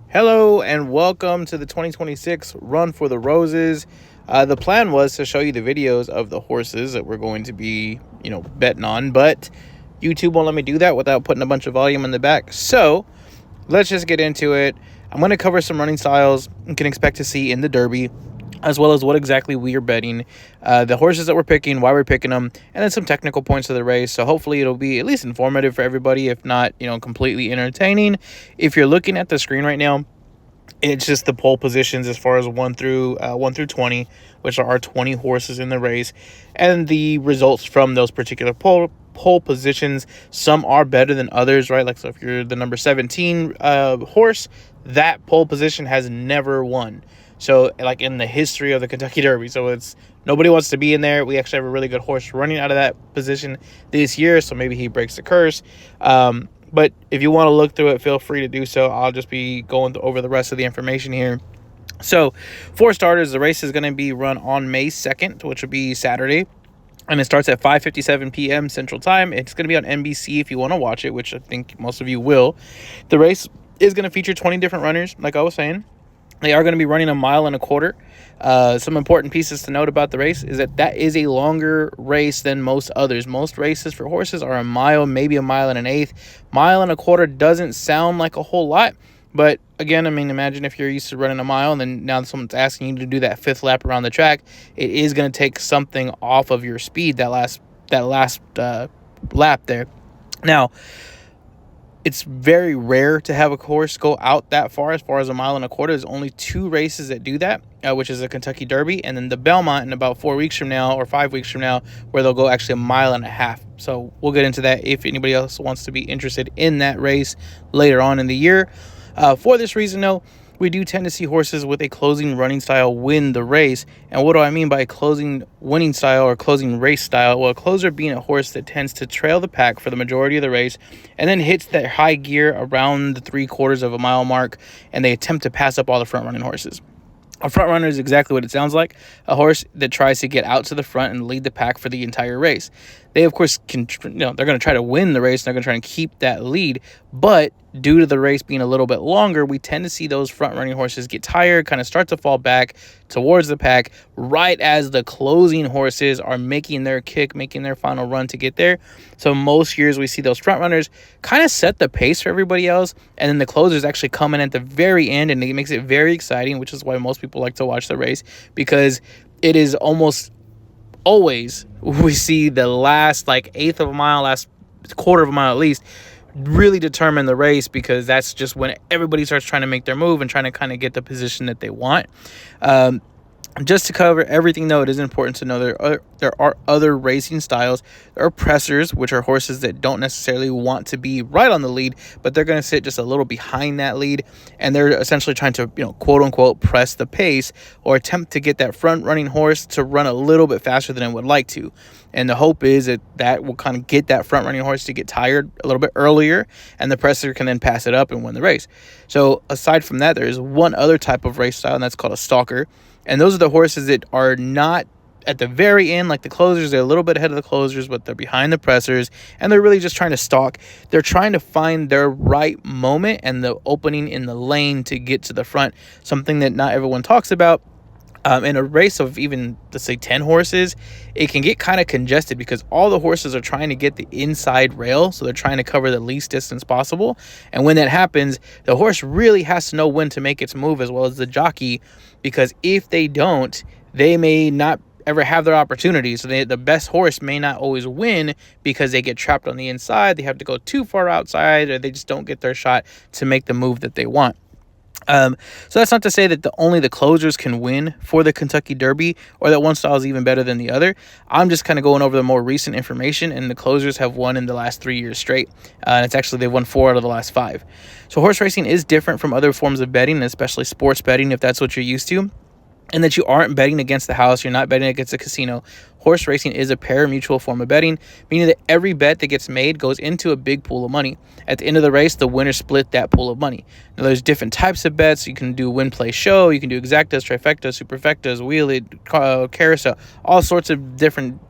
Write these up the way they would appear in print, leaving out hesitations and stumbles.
Hello and welcome to the 2026 Run for the Roses. The plan was to show you the videos of the horses that we're going to be, betting on, but YouTube won't let me do that without putting a bunch of volume in the back. So let's just get into it. I'm going to cover some running styles you can expect to see in the Derby, as well as what exactly we are betting, the horses that we're picking, why we're picking them, and then some technical points of the race. So hopefully it'll be at least informative for everybody, if not, completely entertaining. If you're looking at the screen right now, it's just the pole positions as far as 1 through 20, which are our 20 horses in the race, and the results from those particular pole positions. Some are better than others, right? Like, so if you're the number 17 horse, that pole position has never won. So, like, in the history of the Kentucky Derby. So it's nobody wants to be in there. We actually have a really good horse running out of that position this year, so maybe he breaks the curse. But if you want to look through it, feel free to do so. I'll just be going over the rest of the information here. So, for starters, the race is going to be run on May 2nd, which will be Saturday. And it starts at 5:57 p.m. Central Time. It's going to be on NBC if you want to watch it, which I think most of you will. The race is going to feature 20 different runners, like I was saying. They are going to be running 1.25 miles. Some important pieces to note about the race is that is a longer race than most others. Most races for horses are 1 mile, maybe 1.125 miles. 1.25 miles doesn't sound like a whole lot. But again, I mean, imagine if you're used to running 1 mile and then now someone's asking you to do that 5th lap around the track. It is going to take something off of your speed that last lap there. Now, it's very rare to have a horse go out that far as 1.25 miles. There's only 2 races that do that, which is the Kentucky Derby and then the Belmont in about 4 weeks from now or 5 weeks from now, where they'll go actually 1.5 miles. So we'll get into that if anybody else wants to be interested in that race later on in the year. For this reason, though, we do tend to see horses with a closing running style win the race. And what do I mean by closing winning style or closing race style? Well, a closer being a horse that tends to trail the pack for the majority of the race and then hits that high gear around the 3/4 mile mark, and they attempt to pass up all the front running horses. A front runner is exactly what it sounds like, a horse that tries to get out to the front and lead the pack for the entire race. They, of course, they're going to try to win the race, and they're going to try and keep that lead, but due to the race being a little bit longer, we tend to see those front-running horses get tired, kind of start to fall back towards the pack right as the closing horses are making their kick, making their final run to get there. So most years we see those front runners kind of set the pace for everybody else, and then the closers actually come in at the very end, and it makes it very exciting, which is why most people like to watch the race, because it is almost always we see the last eighth of a mile, last 1/4 mile at least, really determine the race, because that's just when everybody starts trying to make their move and trying to kind of get the position that they want. Just to cover everything, though, it is important to know there are other racing styles. There are pressers, which are horses that don't necessarily want to be right on the lead, but they're going to sit just a little behind that lead, and they're essentially trying to, quote unquote, press the pace or attempt to get that front running horse to run a little bit faster than it would like to. And the hope is that will kind of get that front running horse to get tired a little bit earlier, and the presser can then pass it up and win the race. So aside from that, there is one other type of race style, and that's called a stalker. And those are the horses that are not at the very end, like the closers. They're a little bit ahead of the closers, but they're behind the pressers, and they're really just trying to stalk. They're trying to find their right moment and the opening in the lane to get to the front, something that not everyone talks about. In a race of even, let's say, 10 horses, it can get kind of congested because all the horses are trying to get the inside rail, so they're trying to cover the least distance possible. And when that happens, the horse really has to know when to make its move, as well as the jockey, because if they don't, they may not ever have their opportunity. So the best horse may not always win because they get trapped on the inside, they have to go too far outside, or they just don't get their shot to make the move that they want. So that's not to say that only the closers can win for the Kentucky Derby, or that one style is even better than the other. I'm just kind of going over the more recent information, and the closers have won in the last 3 years straight. And it's actually, they've won 4 out of the last 5. So horse racing is different from other forms of betting, especially sports betting, if that's what you're used to, and that you aren't betting against the house, you're not betting against a casino. Horse racing is a pari-mutuel form of betting, meaning that every bet that gets made goes into a big pool of money. At the end of the race, the winner split that pool of money. Now, there's different types of bets. You can do win, play, show. You can do exactas, trifectas, superfectas, wheel it, carousel, all sorts of different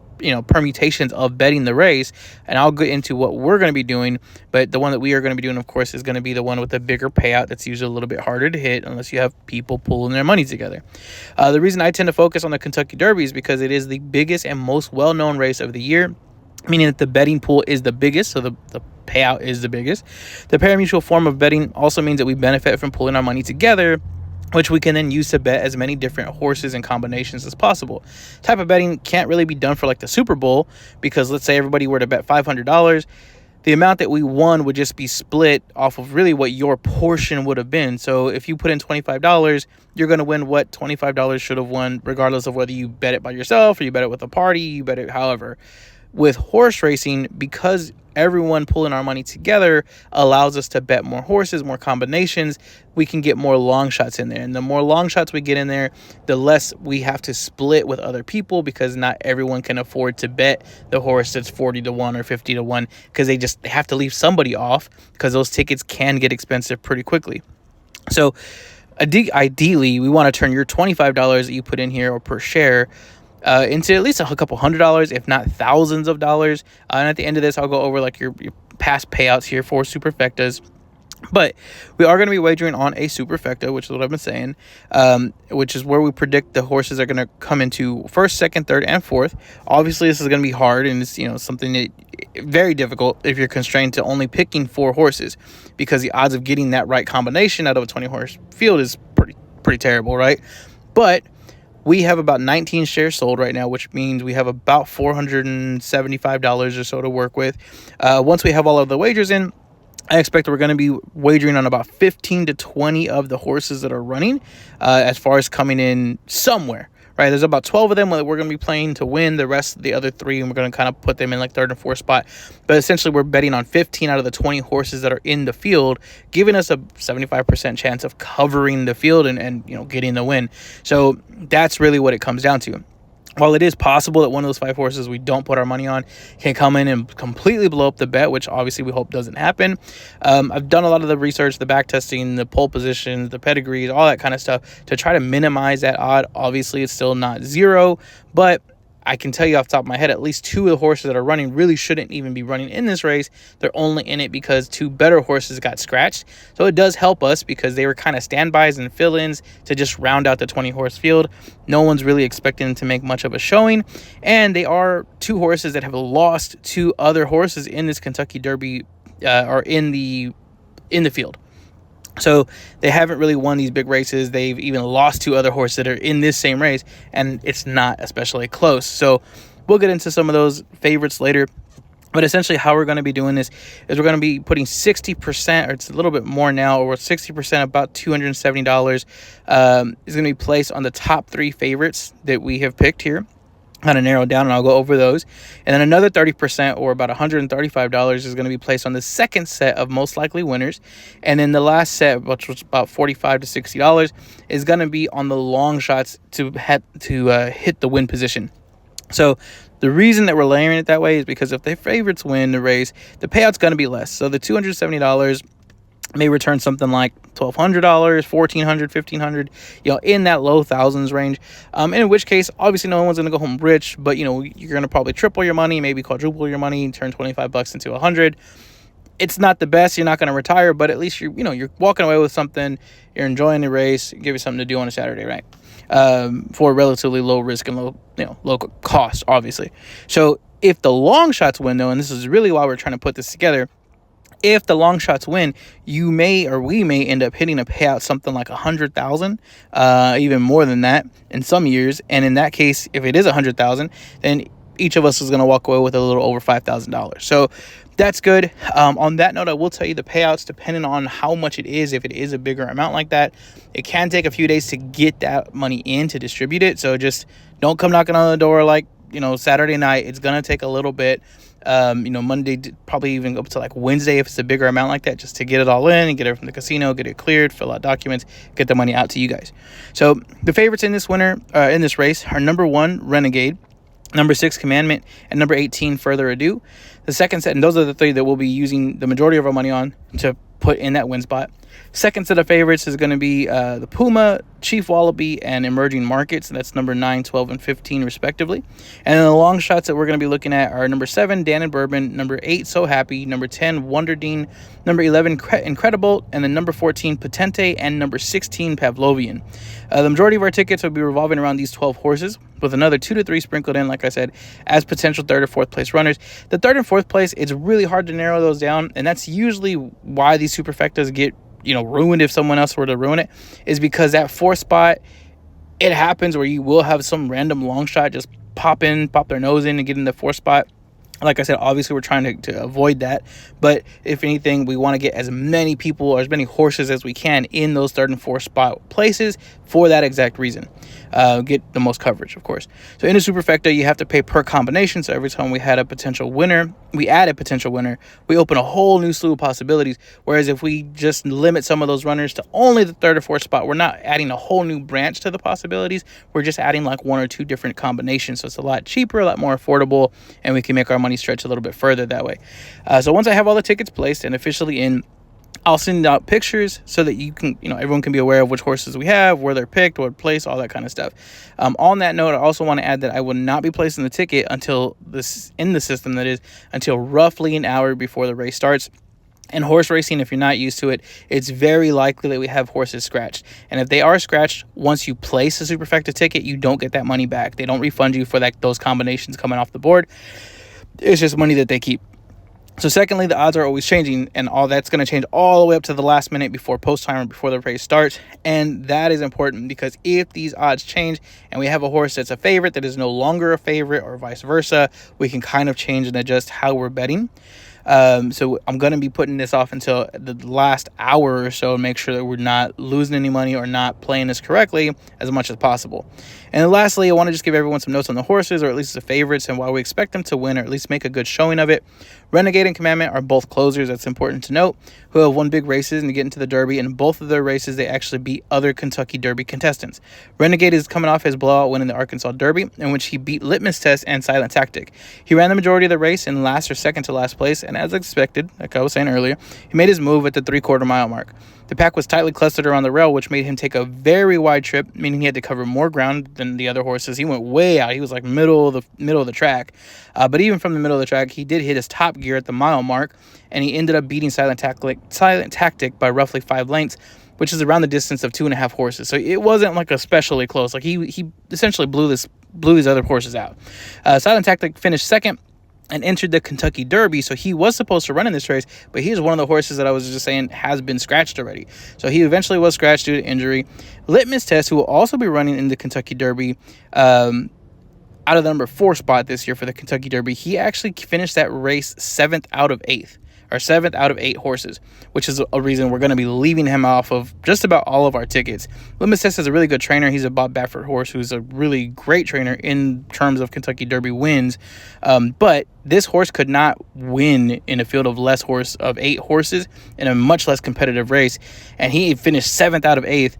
permutations of betting the race, and I'll get into what we're going to be doing. But the one that we are going to be doing, of course, is going to be the one with the bigger payout that's usually a little bit harder to hit unless you have people pulling their money together. The reason I tend to focus on the Kentucky Derby is because it is the biggest and most well-known race of the year, meaning that the betting pool is the biggest, so the payout is the biggest. The pari-mutuel form of betting also means that we benefit from pulling our money together, which we can then use to bet as many different horses and combinations as possible. Type of betting can't really be done for like the Super Bowl, because let's say everybody were to bet $500, the amount that we won would just be split off of really what your portion would have been. So if you put in $25, you're going to win what $25 should have won, regardless of whether you bet it by yourself or you bet it with a party, you bet it however. With horse racing, because everyone pulling our money together allows us to bet more horses, more combinations, we can get more long shots in there. And the more long shots we get in there, the less we have to split with other people, because not everyone can afford to bet the horse that's 40 to 1 or 50 to 1, because they have to leave somebody off, because those tickets can get expensive pretty quickly. So ideally, we want to turn your $25 that you put in here or per share into at least a couple $100, if not thousands of dollars. And at the end of this, I'll go over like your past payouts here for superfectas. But we are going to be wagering on a superfecta, which is what I've been saying, which is where we predict the horses are going to come into first, second, third, and fourth. Obviously, this is going to be hard, and it's something that very difficult if you're constrained to only picking 4 horses, because the odds of getting that right combination out of a 20-horse field is pretty terrible, right? But we have about 19 shares sold right now, which means we have about $475 or so to work with. Once we have all of the wagers in, I expect we're going to be wagering on about 15 to 20 of the horses that are running as far as coming in somewhere, right? There's about 12 of them that we're going to be playing to win. The rest of the other 3, and we're going to kind of put them in like third and fourth spot. But essentially, we're betting on 15 out of the 20 horses that are in the field, giving us a 75% chance of covering the field and getting the win. So that's really what it comes down to. While it is possible that one of those 5 horses we don't put our money on can come in and completely blow up the bet, which obviously we hope doesn't happen. I've done a lot of the research, the back testing, the pole positions, the pedigrees, all that kind of stuff to try to minimize that odd. Obviously, it's still not 0, but I can tell you off the top of my head, at least 2 of the horses that are running really shouldn't even be running in this race. They're only in it because 2 better horses got scratched. So it does help us, because they were kind of standbys and fill-ins to just round out the 20-horse field. No one's really expecting them to make much of a showing. And they are 2 horses that have lost 2 other horses in this Kentucky Derby or in the field. So they haven't really won these big races. They've even lost 2 other horses that are in this same race, and it's not especially close. So we'll get into some of those favorites later. But essentially how we're going to be doing this is we're going to be putting 60%, or it's a little bit more now, or 60%, about $270 is going to be placed on the top 3 favorites that we have picked here. Kind of narrowed down, and I'll go over those. And then another 30%, or about $135, is going to be placed on the second set of most likely winners. And then the last set, which was about $45 to $60, is going to be on the long shots to hit the win position. So the reason that we're layering it that way is because if the favorites win the race, the payout's going to be less. So the $270 may return something like $1,200, $1,400, $1,500, in that low thousands range. And in which case, obviously, no one's going to go home rich, but, you're going to probably triple your money, maybe quadruple your money, turn $25 into $100. It's not the best. You're not going to retire, but at least you're walking away with something. You're enjoying the race. Give you something to do on a Saturday, right? For relatively low risk and low cost, obviously. So if the long shots win, though, and this is really why we're trying to put this together, if the long shots win, we may end up hitting a payout something like $100,000, even more than that in some years. And in that case, if it is $100,000, then each of us is going to walk away with a little over $5,000. So that's good. On that note, I will tell you the payouts, depending on how much it is. If it is a bigger amount like that, it can take a few days to get that money in to distribute it. So just don't come knocking on the door like Saturday night. It's going to take a little bit. Monday, probably even up to like Wednesday if it's a bigger amount like that, just to get it all in and get it from the casino, get it cleared, fill out documents, get the money out to you guys. So the favorites in this race are number 1, Renegade, number 6, Commandment, and number 18, Further Ado. The second set, and those are the 3 that we'll be using the majority of our money on to put in that win spot. Second set of favorites is going to be the Puma, Chief Wallaby, and Emerging Markets. That's number 9, 12, and 15, respectively. And then the long shots that we're going to be looking at are number 7, Dan and Bourbon, number 8, So Happy, number 10, Wonder Dean, number 11, Incredible, and then number 14, Potente, and number 16, Pavlovian. The majority of our tickets will be revolving around these 12 horses, with another 2 to 3 sprinkled in, like I said, as potential 3rd or 4th place runners. The 3rd and 4th place, it's really hard to narrow those down, and that's usually why these superfectas get ruined if someone else were to ruin it, is because that 4th spot, it happens where you will have some random long shot just pop their nose in and get in the 4th spot. Like I said, obviously we're trying to avoid that, but if anything, we want to get as many people or as many horses as we can in those 3rd and 4th spot places for that exact reason. Get the most coverage, of course. So in a superfecta, you have to pay per combination. So every time we add a potential winner, we open a whole new slew of possibilities. Whereas if we just limit some of those runners to only the 3rd or 4th spot, we're not adding a whole new branch to the possibilities. We're just adding like 1 or 2 different combinations. So it's a lot cheaper, a lot more affordable, and we can make our money stretch a little bit further that way. So once I have all the tickets placed and officially in, I'll send out pictures so that you can, everyone can be aware of which horses we have, where they're picked, what place, all that kind of stuff. On that note, I also want to add that I will not be placing the ticket until until roughly an hour before the race starts. In horse racing, if you're not used to it, it's very likely that we have horses scratched. And if they are scratched, once you place a superfecta ticket, you don't get that money back. They don't refund you for those combinations coming off the board. It's just money that they keep. So secondly, the odds are always changing, and all that's going to change all the way up to the last minute before post time or before the race starts. And that is important, because if these odds change and we have a horse that's a favorite that is no longer a favorite, or vice versa, we can kind of change and adjust how we're betting. So I'm going to be putting this off until the last hour or so and make sure that we're not losing any money or not playing this correctly as much as possible. And then lastly, I want to just give everyone some notes on the horses, or at least the favorites, and why we expect them to win, or at least make a good showing of it. Renegade and Commandment are both closers, that's important to note, who have won big races and to get into the Derby. And in both of their races, they actually beat other Kentucky Derby contestants. Renegade is coming off his blowout win in the Arkansas Derby, in which he beat Litmus Test and Silent Tactic. He ran the majority of the race in last or second to last place, and as expected, like I was saying earlier, he made his move at the 3/4 mile mark. The pack was tightly clustered around the rail, which made him take a very wide trip, meaning he had to cover more ground than the other horses. He went way out. He was like middle of the track. But even from the middle of the track, he did hit his top gear at the mile mark, and he ended up beating Silent Tactic by roughly 5 lengths, which is around the distance of 2.5 horses. So it wasn't like especially close. Like he essentially blew these other horses out. Silent Tactic finished second and entered the Kentucky Derby, so he was supposed to run in this race, but he's one of the horses that I was just saying has been scratched already. So he eventually was scratched due to injury. Litmus Test, who will also be running in the Kentucky Derby, out of the number 4 spot this year for the Kentucky Derby, he actually finished that race 7th out of 8 horses, which is a reason we're going to be leaving him off of just about all of our tickets. Litmus Test is a really good trainer. He's a Bob Baffert horse who's a really great trainer in terms of Kentucky Derby wins. But this horse could not win in a field of 8 horses in a much less competitive race. And he finished 7th out of 8th.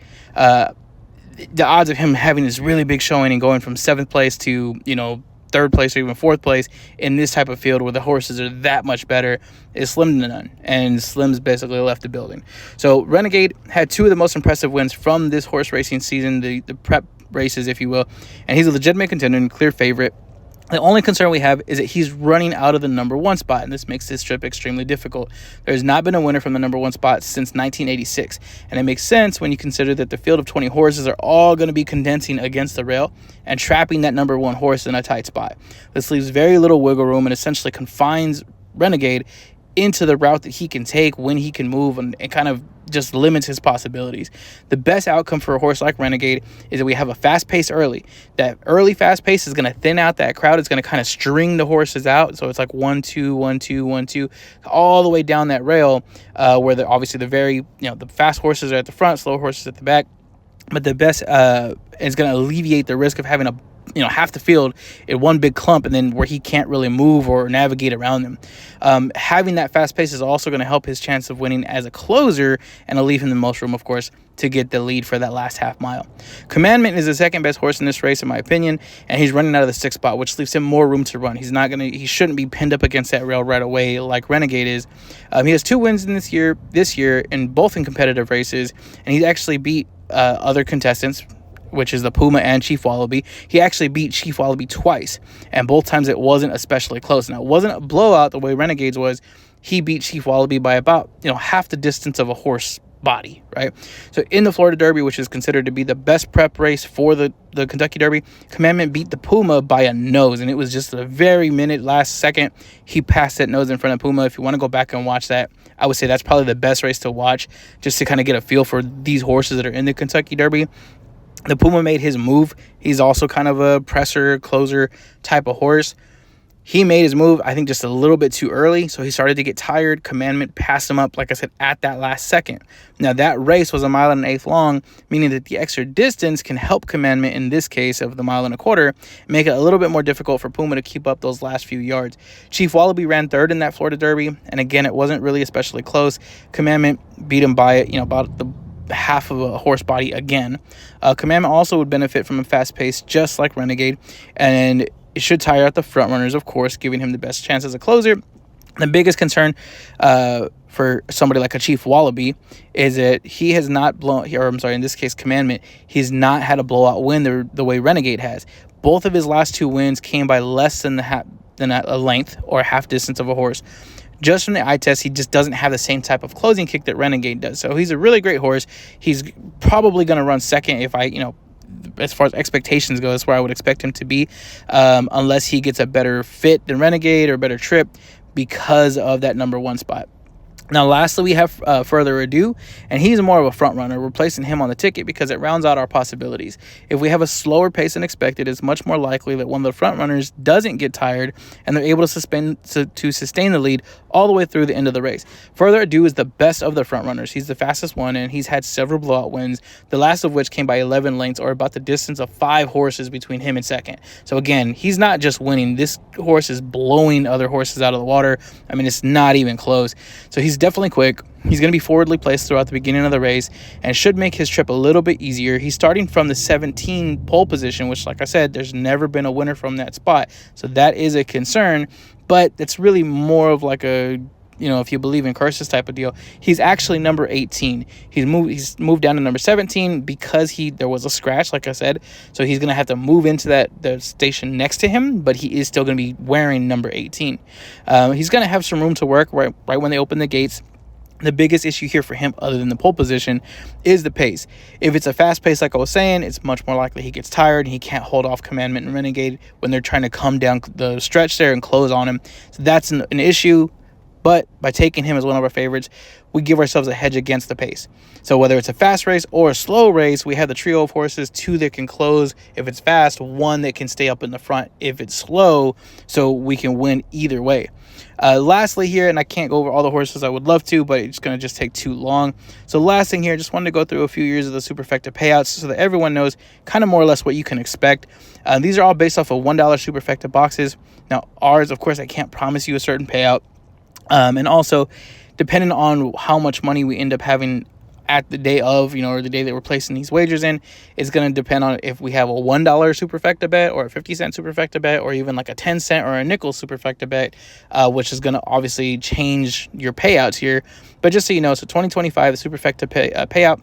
The odds of him having this really big showing and going from 7th place to, 3rd place or even 4th place in this type of field where the horses are that much better is slim to none, and Slim's basically left the building. So Renegade had 2 of the most impressive wins from this horse racing season, the prep races, if you will, and he's a legitimate contender and clear favorite. The only concern we have is that he's running out of the number 1 spot, and this makes this trip extremely difficult. There's not been a winner from the number 1 spot since 1986, and it makes sense when you consider that the field of 20 horses are all going to be condensing against the rail and trapping that number 1 horse in a tight spot. This leaves very little wiggle room and essentially confines Renegade into the route that he can take, when he can move, and kind of just limits his possibilities. The best outcome for a horse like Renegade is that we have a fast pace early. That early fast pace is going to thin out that crowd. It's going to kind of string the horses out. So it's like 1, 2, 1, 2, 1, 2, all the way down that rail, where obviously the fast horses are at the front, slow horses at the back. But the best is going to alleviate the risk of having a half the field in one big clump, and then where he can't really move or navigate around them. Having that fast pace is also going to help his chance of winning as a closer, and it'll leave him the most room, of course, to get the lead for that last half mile. Commandment is the second best horse in this race, in my opinion, and he's running out of the 6th spot, which leaves him more room to run. He shouldn't be pinned up against that rail right away like Renegade is. He has 2 wins in this year, in both in competitive races, and he's actually beat other contestants, which is the Puma and Chief Wallaby. He actually beat Chief Wallaby twice, and both times it wasn't especially close. Now, it wasn't a blowout the way Renegades was. He beat Chief Wallaby by about, half the distance of a horse body, right? So in the Florida Derby, which is considered to be the best prep race for the Kentucky Derby, Commandment beat the Puma by a nose, and it was just a very last second he passed that nose in front of Puma. If you want to go back and watch that, I would say that's probably the best race to watch, just to kind of get a feel for these horses that are in the Kentucky Derby. The Puma made his move. He's also kind of a presser, closer type of horse. He made his move, I think, just a little bit too early, so he started to get tired. Commandment passed him up, like I said, at that last second. Now, that race was 1 1/8 miles long, meaning that the extra distance can help Commandment, in this case of the 1 1/4 miles, make it a little bit more difficult for Puma to keep up those last few yards. Chief Wallaby ran 3rd in that Florida Derby, and again, it wasn't really especially close. Commandment beat him by, about the half of a horse body again. Commandment also would benefit from a fast pace, just like Renegade, and it should tire out the front runners, of course, giving him the best chance as a closer. The biggest concern for somebody like a Chief Wallaby is that he has not in this case, Commandment, he's not had a blowout win the way Renegade has. Both of his last 2 wins came by less than a length or half distance of a horse. Just from the eye test, he just doesn't have the same type of closing kick that Renegade does. So he's a really great horse. He's probably going to run second if as far as expectations go, that's where I would expect him to be, unless he gets a better fit than Renegade or better trip because of that number 1 spot. Now, lastly, we have Further Ado, and he's more of a front runner. We're placing him on the ticket because it rounds out our possibilities. If we have a slower pace than expected, it's much more likely that one of the front runners doesn't get tired and they're able to sustain the lead all the way through the end of the race. Further Ado is the best of the front runners. He's the fastest one, and he's had several blowout wins, the last of which came by 11 lengths, or about the distance of 5 horses between him and second. So again, he's not just winning. This horse is blowing other horses out of the water. I mean, it's not even close. So he's definitely quick. He's going to be forwardly placed throughout the beginning of the race and should make his trip a little bit easier. He's starting from the 17 pole position, which, like I said, there's never been a winner from that spot. So that is a concern, but it's really more of like a, if you believe in curses type of deal. He's actually number 18. He's moved down to number 17 because there was a scratch, like I said. So he's going to have to move into the station next to him, but he is still going to be wearing number 18. He's going to have some room to work right when they open the gates. The biggest issue here for him, other than the pole position, is the pace. If it's a fast pace, like I was saying, it's much more likely he gets tired and he can't hold off Commandment and Renegade when they're trying to come down the stretch there and close on him. So that's an issue. But by taking him as one of our favorites, we give ourselves a hedge against the pace. So whether it's a fast race or a slow race, we have the trio of horses, 2 that can close if it's fast, 1 that can stay up in the front if it's slow, so we can win either way. Lastly here, and I can't go over all the horses I would love to, but it's going to just take too long. So last thing here, just wanted to go through a few years of the Superfecta payouts so that everyone knows kind of more or less what you can expect. These are all based off of $1 Superfecta boxes. Now ours, of course, I can't promise you a certain payout. And also, depending on how much money we end up having at the day of, or the day that we're placing these wagers in, is going to depend on if we have a $1 Superfecta bet or a 50-cent Superfecta bet or even like a 10-cent or a nickel Superfecta bet, which is going to obviously change your payouts here. But just so you know, so 2025, the Superfecta payout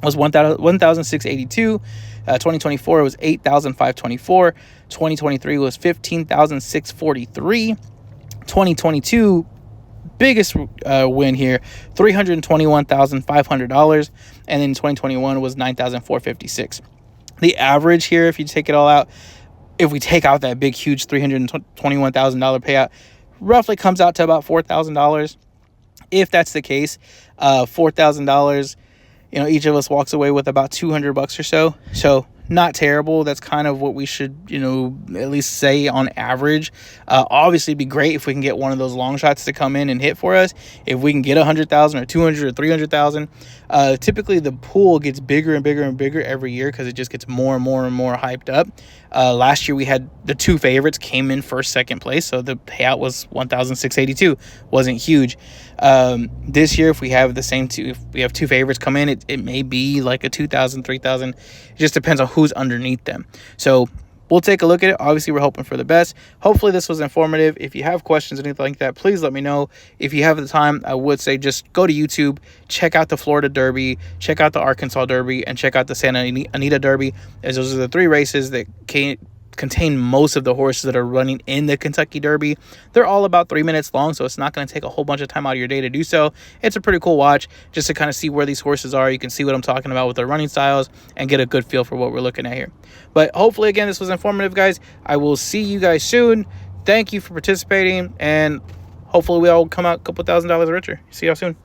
was $1,682. 2024 was $8,524. 2023 was $15,643. 2022 biggest win here, $321,500, and then 2021 was $9,456. The average here, if you take it all out, if we take out that big huge $321,000 payout, roughly comes out to about $4,000. If that's the case, $4,000, each of us walks away with about $200 or so. So not terrible. That's kind of what we should, at least say on average. Obviously, it'd be great if we can get one of those long shots to come in and hit for us. If we can get 100,000 or 200 or 300,000, Typically the pool gets bigger and bigger and bigger every year because it just gets more and more and more hyped up. Last year we had the 2 favorites came in first, second place, so the payout was 1,682. Wasn't huge. This year, if we have the same two, if we have 2 favorites come in, it may be like a 2,000, 3,000. It just depends on who's underneath them. So we'll take a look at it. Obviously, we're hoping for the best. Hopefully, this was informative. If you have questions or anything like that, please let me know. If you have the time, I would say just go to YouTube, check out the Florida Derby, check out the Arkansas Derby, and check out the Santa Anita Derby, as those are the 3 races that contain most of the horses that are running in the Kentucky Derby. They're all about 3 minutes long, so it's not going to take a whole bunch of time out of your day to do so. It's a pretty cool watch just to kind of see where these horses are. You can see what I'm talking about with their running styles and get a good feel for what we're looking at here. But hopefully, again, this was informative, guys. I will see you guys soon. Thank you for participating, and hopefully we all come out a couple $1,000s richer. See y'all soon.